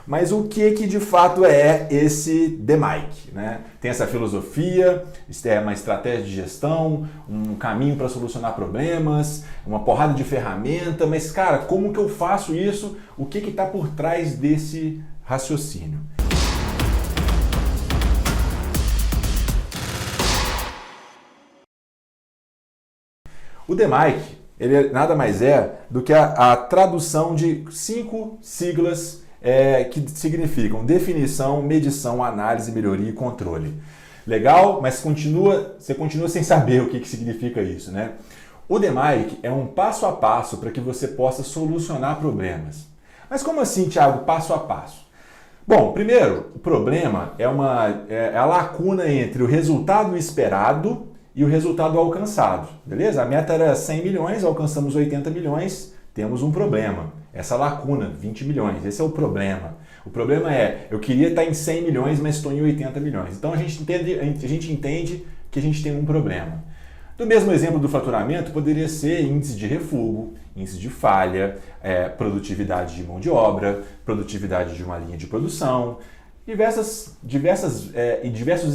Mas o que de fato é esse DMAIC, né? Tem essa filosofia, é uma estratégia de gestão, um caminho para solucionar problemas, uma porrada de ferramenta, mas cara, como que eu faço isso? O que está por trás desse raciocínio? O DMAIC, ele nada mais é do que a tradução de 5 siglas que significam definição, medição, análise, melhoria e controle. Legal, mas você continua sem saber o que significa isso, né? O DMAIC é um passo a passo para que você possa solucionar problemas. Mas como assim, Thiago, passo a passo? Bom, primeiro, o problema é a lacuna entre o resultado esperado e o resultado alcançado, beleza? A meta era 100 milhões, alcançamos 80 milhões, temos um problema. Essa lacuna, 20 milhões, esse é o problema. O problema é, eu queria estar em 100 milhões, mas estou em 80 milhões. Então a gente entende que a gente tem um problema. Do mesmo exemplo do faturamento, poderia ser índice de refúgio, índice de falha, produtividade de mão de obra, produtividade de uma linha de produção, diversos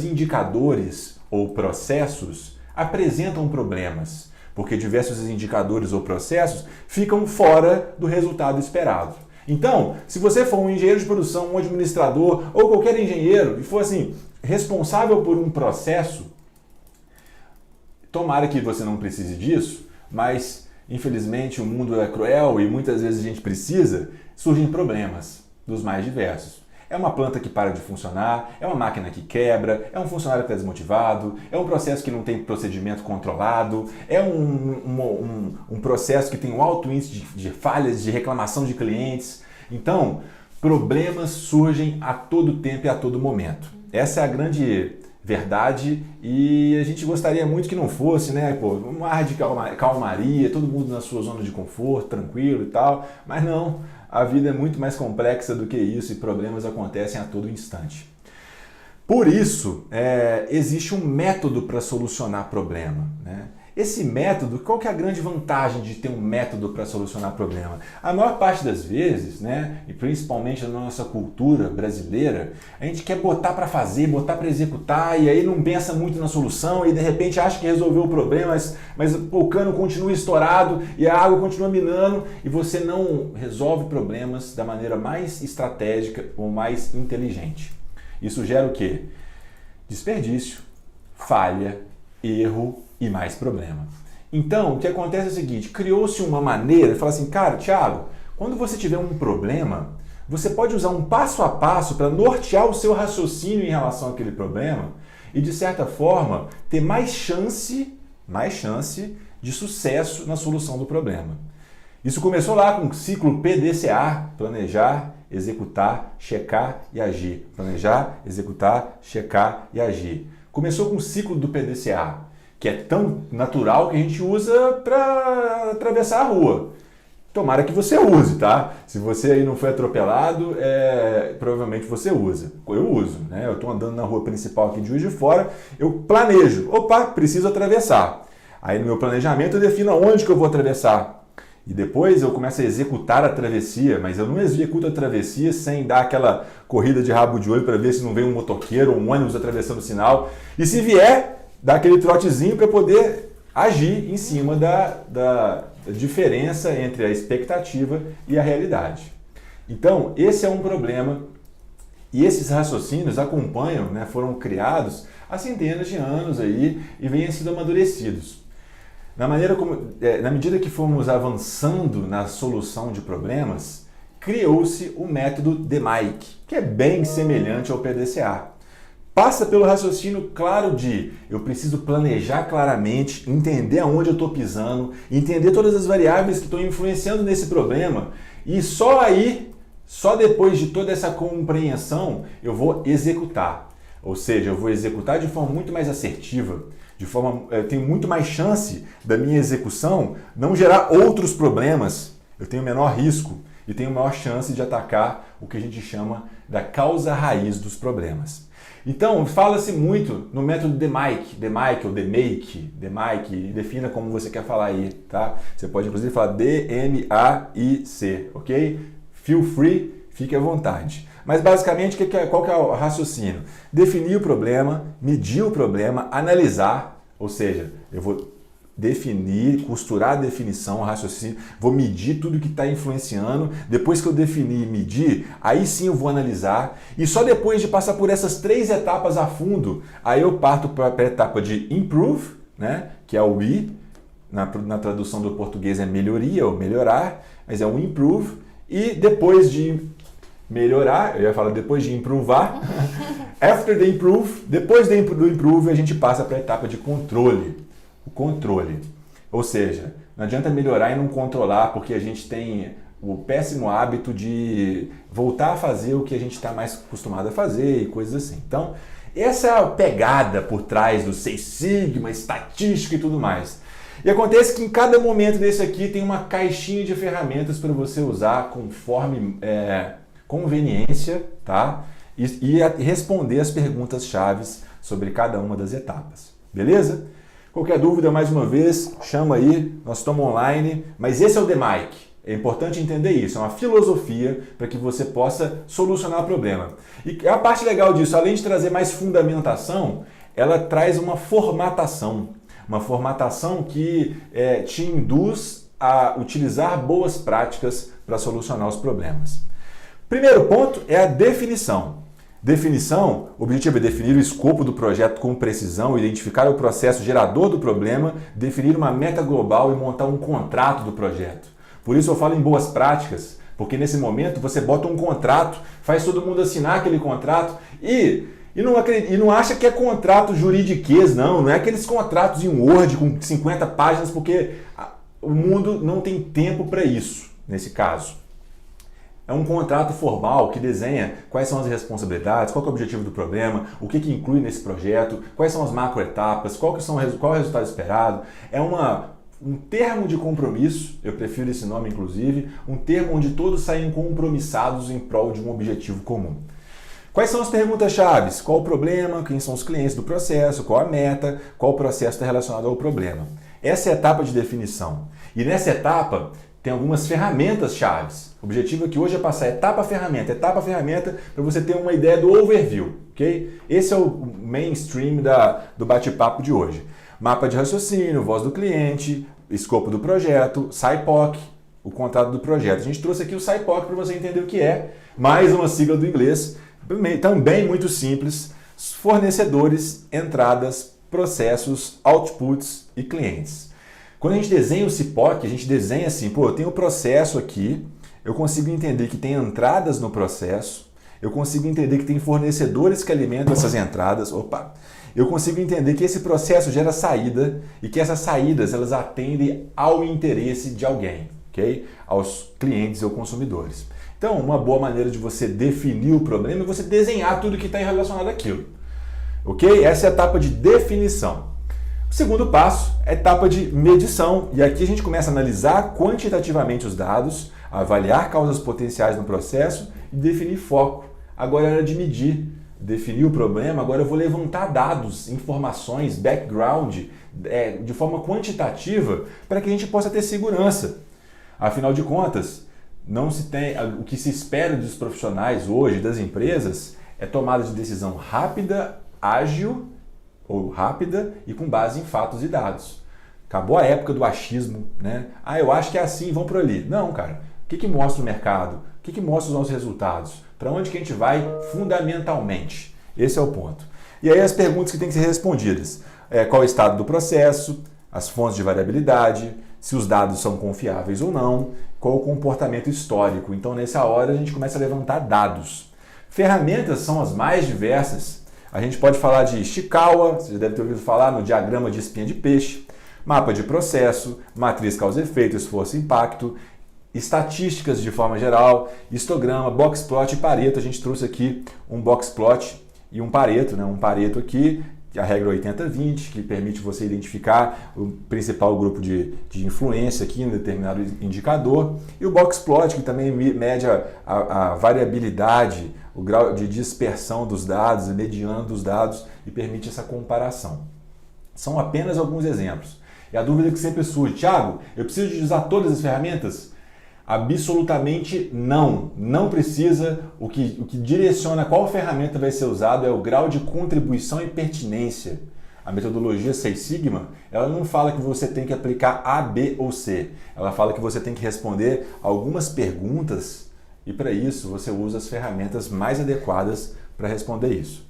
indicadores ou processos apresentam problemas, porque diversos indicadores ou processos ficam fora do resultado esperado. Então, se você for um engenheiro de produção, um administrador ou qualquer engenheiro e for assim, responsável por um processo, tomara que você não precise disso, mas infelizmente o mundo é cruel e muitas vezes a gente precisa, surgem problemas dos mais diversos. É uma planta que para de funcionar, é uma máquina que quebra, é um funcionário que está desmotivado, é um processo que não tem procedimento controlado, é um processo que tem um alto índice de falhas, de reclamação de clientes. Então, problemas surgem a todo tempo e a todo momento. Essa é a grande verdade e a gente gostaria muito que não fosse, né? Pô, um ar de calmaria, todo mundo na sua zona de conforto, tranquilo e tal, mas não. A vida é muito mais complexa do que isso e problemas acontecem a todo instante. Por isso, existe um método para solucionar problema, né? Esse método, qual que é a grande vantagem de ter um método para solucionar problema? A maior parte das vezes, né, e principalmente na nossa cultura brasileira, a gente quer botar para fazer, botar para executar e aí não pensa muito na solução e de repente acha que resolveu o problema, mas o cano continua estourado e a água continua minando e você não resolve problemas da maneira mais estratégica ou mais inteligente. Isso gera o quê? Desperdício, falha, erro e mais problema. Então, o que acontece é o seguinte, criou-se uma maneira, fala assim, cara, Thiago, quando você tiver um problema, você pode usar um passo a passo para nortear o seu raciocínio em relação àquele problema e, de certa forma, ter mais chance de sucesso na solução do problema. Isso começou lá com o ciclo PDCA, planejar, executar, checar e agir. Planejar, executar, checar e agir. Começou com o ciclo do PDCA, que é tão natural que a gente usa para atravessar a rua. Tomara que você use, tá? Se você aí não foi atropelado, provavelmente você usa. Eu uso, né? Eu estou andando na rua principal aqui de Juiz de Fora, eu planejo. Opa, preciso atravessar. Aí no meu planejamento eu defino aonde que eu vou atravessar. E depois eu começo a executar a travessia, mas eu não executo a travessia sem dar aquela corrida de rabo de olho para ver se não vem um motoqueiro ou um ônibus atravessando o sinal. E se vier, dá aquele trotezinho para poder agir em cima da diferença entre a expectativa e a realidade. Então, esse é um problema e esses raciocínios acompanham, né, foram criados há centenas de anos aí e vêm sendo amadurecidos. Na medida que fomos avançando na solução de problemas, criou-se o método DMAIC, que é bem semelhante ao PDCA. Passa pelo raciocínio claro de eu preciso planejar claramente, entender aonde eu estou pisando, entender todas as variáveis que estão influenciando nesse problema e só depois de toda essa compreensão, eu vou executar. Ou seja, eu vou executar de forma muito mais assertiva, eu tenho muito mais chance da minha execução não gerar outros problemas, eu tenho menor risco e tenho maior chance de atacar o que a gente chama da causa raiz dos problemas. Então, fala-se muito no método DMAIC ou DMAIC, defina como você quer falar aí, tá? Você pode inclusive falar DMAIC, ok? Feel free, fique à vontade. Mas basicamente, qual que é o raciocínio? Definir o problema, medir o problema, analisar, ou seja, eu vou definir, costurar a definição, o raciocínio, vou medir tudo que está influenciando. Depois que eu definir e medir, aí sim eu vou analisar. E só depois de passar por essas 3 etapas a fundo, aí eu parto para a etapa de improve, né? Que é o I, na tradução do português é melhoria ou melhorar, mas é um improve. E depois de melhorar, eu ia falar depois de improvar, after the improve, depois do improve a gente passa para a etapa de controle. O controle. Ou seja, não adianta melhorar e não controlar, porque a gente tem o péssimo hábito de voltar a fazer o que a gente está mais acostumado a fazer e coisas assim. Então, essa é a pegada por trás do Six Sigma, estatística e tudo mais. E acontece que em cada momento desse aqui tem uma caixinha de ferramentas para você usar conforme conveniência, tá? E responder as perguntas chaves sobre cada uma das etapas. Beleza? Qualquer dúvida, mais uma vez, chama aí, nós estamos online, mas esse é o DMAIC. É importante entender isso, é uma filosofia para que você possa solucionar o problema. E a parte legal disso, além de trazer mais fundamentação, ela traz uma formatação que te induz a utilizar boas práticas para solucionar os problemas. Primeiro ponto é a definição. Definição, o objetivo é definir o escopo do projeto com precisão, identificar o processo gerador do problema, definir uma meta global e montar um contrato do projeto. Por isso eu falo em boas práticas, porque nesse momento você bota um contrato, faz todo mundo assinar aquele contrato e não acha que é contrato juridiquês, não é aqueles contratos em Word com 50 páginas, porque o mundo não tem tempo para isso, nesse caso. É um contrato formal que desenha quais são as responsabilidades, qual é o objetivo do problema, o que inclui nesse projeto, quais são as macroetapas, qual é o resultado esperado. É um termo de compromisso, eu prefiro esse nome inclusive, um termo onde todos saem compromissados em prol de um objetivo comum. Quais são as perguntas-chave? Qual o problema? Quem são os clientes do processo? Qual a meta? Qual o processo está relacionado ao problema? Essa é a etapa de definição. E nessa etapa tem algumas ferramentas-chave. O objetivo aqui hoje é passar etapa a ferramenta, para você ter uma ideia do overview, ok? Esse é o mainstream do bate-papo de hoje. Mapa de raciocínio, voz do cliente, escopo do projeto, SIPOC, o contrato do projeto. A gente trouxe aqui o SIPOC para você entender o que é, mais uma sigla do inglês, também muito simples, fornecedores, entradas, processos, outputs e clientes. Quando a gente desenha o SIPOC, a gente desenha assim, eu tenho o processo aqui, eu consigo entender que tem entradas no processo, eu consigo entender que tem fornecedores que alimentam essas entradas, eu consigo entender que esse processo gera saída e que essas saídas elas atendem ao interesse de alguém, ok? Aos clientes ou consumidores. Então, uma boa maneira de você definir o problema é você desenhar tudo que está relacionado àquilo, ok? Essa é a etapa de definição. O segundo passo é a etapa de medição, e aqui a gente começa a analisar quantitativamente os dados, avaliar causas potenciais no processo e definir foco. Agora é hora de medir, definir o problema, agora eu vou levantar dados, informações, background, de forma quantitativa para que a gente possa ter segurança. Afinal de contas, o que se espera dos profissionais hoje, das empresas, é tomada de decisão rápida, ágil, ou rápida e com base em fatos e dados. Acabou a época do achismo, né? Eu acho que é assim, vão por ali. Não, cara. O que mostra o mercado? O que mostra os nossos resultados? Para onde que a gente vai fundamentalmente? Esse é o ponto. E aí as perguntas que têm que ser respondidas. Qual é o estado do processo? As fontes de variabilidade? Se os dados são confiáveis ou não? Qual o comportamento histórico? Então, nessa hora, a gente começa a levantar dados. Ferramentas são as mais diversas. A gente pode falar de Ishikawa, você já deve ter ouvido falar no diagrama de espinha de peixe, mapa de processo, matriz causa-efeito, esforço-impacto, estatísticas de forma geral, histograma, boxplot e Pareto. A gente trouxe aqui um boxplot e um Pareto, né? Um Pareto aqui, a regra 80-20, que permite você identificar o principal grupo de influência aqui em um determinado indicador, e o boxplot, que também mede a variabilidade, o grau de dispersão dos dados, a mediana dos dados, e permite essa comparação. São apenas alguns exemplos. E a dúvida que sempre surge, Thiago, eu preciso de usar todas as ferramentas? Absolutamente não. Não precisa. O que direciona qual ferramenta vai ser usado é o grau de contribuição e pertinência. A metodologia Six Sigma, ela não fala que você tem que aplicar A, B ou C. Ela fala que você tem que responder algumas perguntas e para isso você usa as ferramentas mais adequadas para responder isso.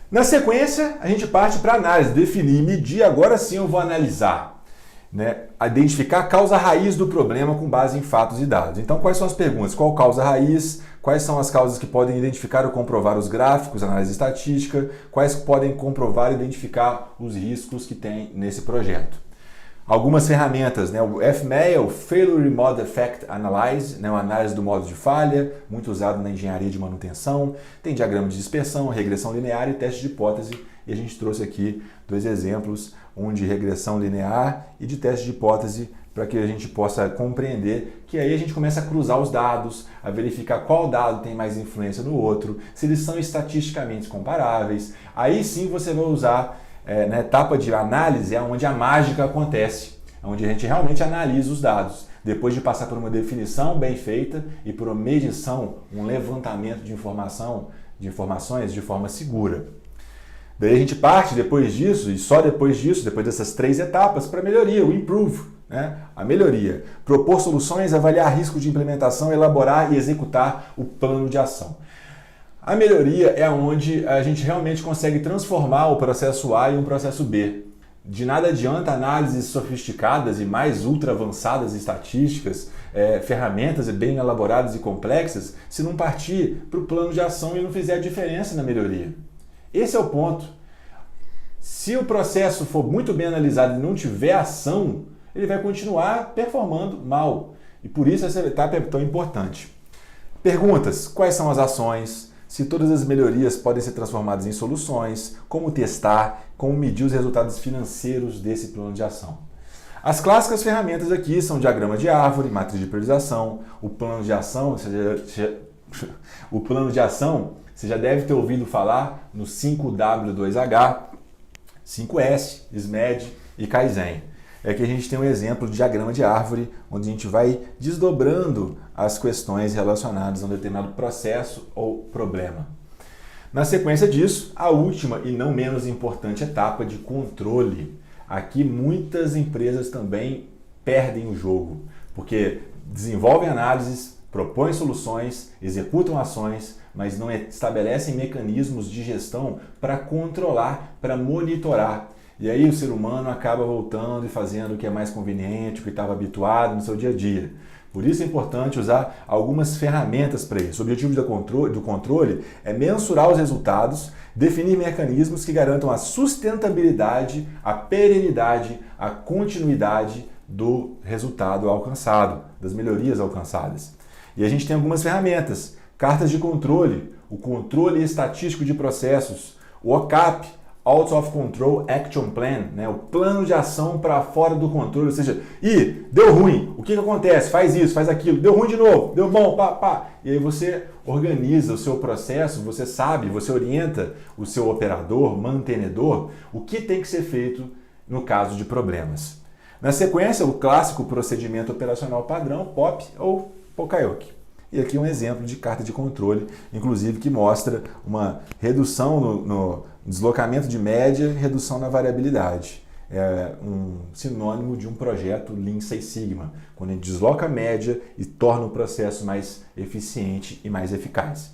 Na sequência, a gente parte para análise, definir, medir, agora sim eu vou analisar. Identificar a causa raiz do problema com base em fatos e dados. Então, quais são as perguntas? Qual causa raiz? Quais são as causas que podem identificar ou comprovar os gráficos, análise estatística? Quais podem comprovar e identificar os riscos que tem nesse projeto? Algumas ferramentas, o FMEA, o Failure Mode Effect Analyze, uma análise do modo de falha, muito usado na engenharia de manutenção. Tem diagrama de dispersão, regressão linear e teste de hipótese. E a gente trouxe aqui 2 exemplos, um de regressão linear e de teste de hipótese, para que a gente possa compreender que aí a gente começa a cruzar os dados, a verificar qual dado tem mais influência no outro, se eles são estatisticamente comparáveis. Aí sim você vai usar, na etapa de análise, é onde a mágica acontece, onde a gente realmente analisa os dados. Depois de passar por uma definição bem feita e por uma medição, um levantamento de informações de forma segura. Daí a gente parte depois disso, e só depois disso, depois dessas 3 etapas, para a melhoria, o improve. A melhoria. Propor soluções, avaliar risco de implementação, elaborar e executar o plano de ação. A melhoria é onde a gente realmente consegue transformar o processo A em um processo B. De nada adianta análises sofisticadas e mais ultra avançadas estatísticas, ferramentas bem elaboradas e complexas, se não partir para o plano de ação e não fizer a diferença na melhoria. Esse é o ponto. Se o processo for muito bem analisado e não tiver ação, ele vai continuar performando mal. E por isso essa etapa é tão importante. Perguntas: quais são as ações? Se todas as melhorias podem ser transformadas em soluções? Como testar? Como medir os resultados financeiros desse plano de ação? As clássicas ferramentas aqui são diagrama de árvore, matriz de priorização, o plano de ação. O plano de ação, você já deve ter ouvido falar no 5W2H, 5S, SMED e Kaizen. É que a gente tem um exemplo de diagrama de árvore, onde a gente vai desdobrando as questões relacionadas a um determinado processo ou problema. Na sequência disso, a última e não menos importante etapa de controle. Aqui muitas empresas também perdem o jogo, porque desenvolvem análises, propõem soluções, executam ações, mas não estabelecem mecanismos de gestão para controlar, para monitorar. E aí o ser humano acaba voltando e fazendo o que é mais conveniente, o que estava habituado no seu dia a dia. Por isso é importante usar algumas ferramentas para isso. O objetivo do controle é mensurar os resultados, definir mecanismos que garantam a sustentabilidade, a perenidade, a continuidade do resultado alcançado, das melhorias alcançadas. E a gente tem algumas ferramentas: cartas de controle, o controle estatístico de processos, o OCAP, Out of Control Action Plan, o plano de ação para fora do controle, ou seja, deu ruim, o que acontece? Faz isso, faz aquilo, deu ruim de novo, deu bom, pá. E aí você organiza o seu processo, você sabe, você orienta o seu operador, mantenedor, o que tem que ser feito no caso de problemas. Na sequência, o clássico procedimento operacional padrão, POP ou Pokayoke. E aqui um exemplo de carta de controle, inclusive que mostra uma redução no deslocamento de média e redução na variabilidade. É um sinônimo de um projeto Lean Six Sigma, quando a gente desloca a média e torna o processo mais eficiente e mais eficaz.